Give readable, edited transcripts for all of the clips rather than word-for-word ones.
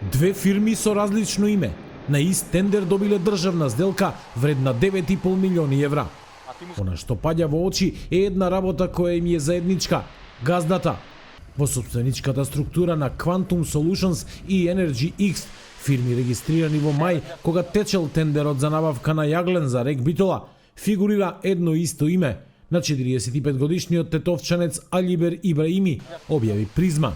Две фирми со различно име на ист тендер добиле државна сделка вредна 9,5 милиони евра. Она што паѓа во очи е една работа која им е заедничка – газдата. Во собственичката структура на Quantum Solutions и Energy X, фирми регистрирани во мај кога течел тендерот за набавка на јаглен за рек Битола, фигурира едно исто име на 45-годишниот тетовчанец Алибер Ибраими, објави Призма.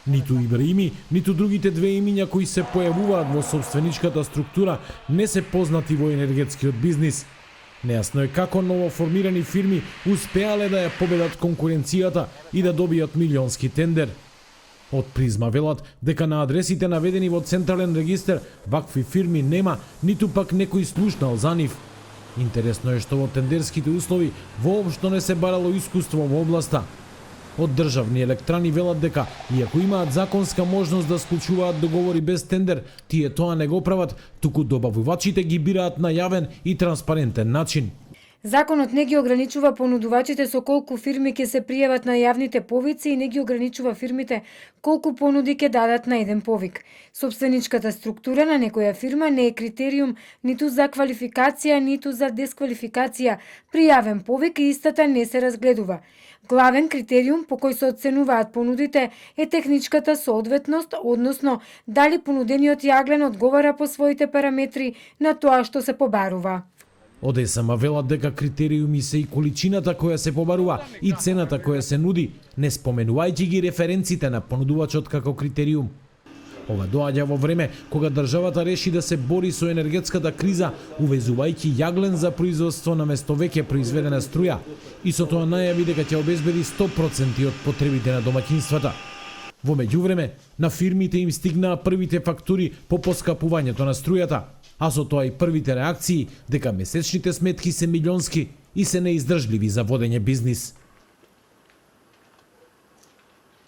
Ниту Ибраими, ниту другите две имиња кои се појавуваат во собственичката структура не се познати во енергетскиот бизнис. Нејасно е како новоформирани фирми успеале да ја победат конкуренцијата и да добијат милионски тендер. Од Призма велат дека на адресите наведени во Централен регистер вакви фирми нема, ниту пак некој слушнал за нив. Интересно е што во тендерските услови воопшто не се барало искуство во областа. Од државни електрани велат дека, иако имаат законска можност да склучуваат договори без тендер, тие тоа не го прават, туку добавувачите ги бираат на јавен и транспарентен начин. Законот не ги ограничува понудувачите со колку фирми ќе се пријават на јавните повици и не ги ограничува фирмите колку понуди ќе дадат на еден повик. Собственичката структура на некоја фирма не е критериум ниту за квалификација, ниту за десквалификација при јавен повик и истата не се разгледува. Главен критериум по кој се оценуваат понудите е техничката соодветност, односно дали понудениот јаглен одговара по своите параметри на тоа што се побарува. Од ЕСМ велат дека критериуми се и количината која се побарува и цената која се нуди, не споменувајќи ги референците на понудувачот како критериум. Ова доаѓа во време кога државата реши да се бори со енергетската криза, увезувајќи јаглен за производство на место веќе произведена струја и со тоа најави дека ќе обезбеди 100% од потребите на домаќинствата. Во меѓувреме, на фирмите им стигнаа првите фактури по поскапувањето на струјата, а со тоа и првите реакции дека месечните сметки се милионски и се неиздржливи за водење бизнис.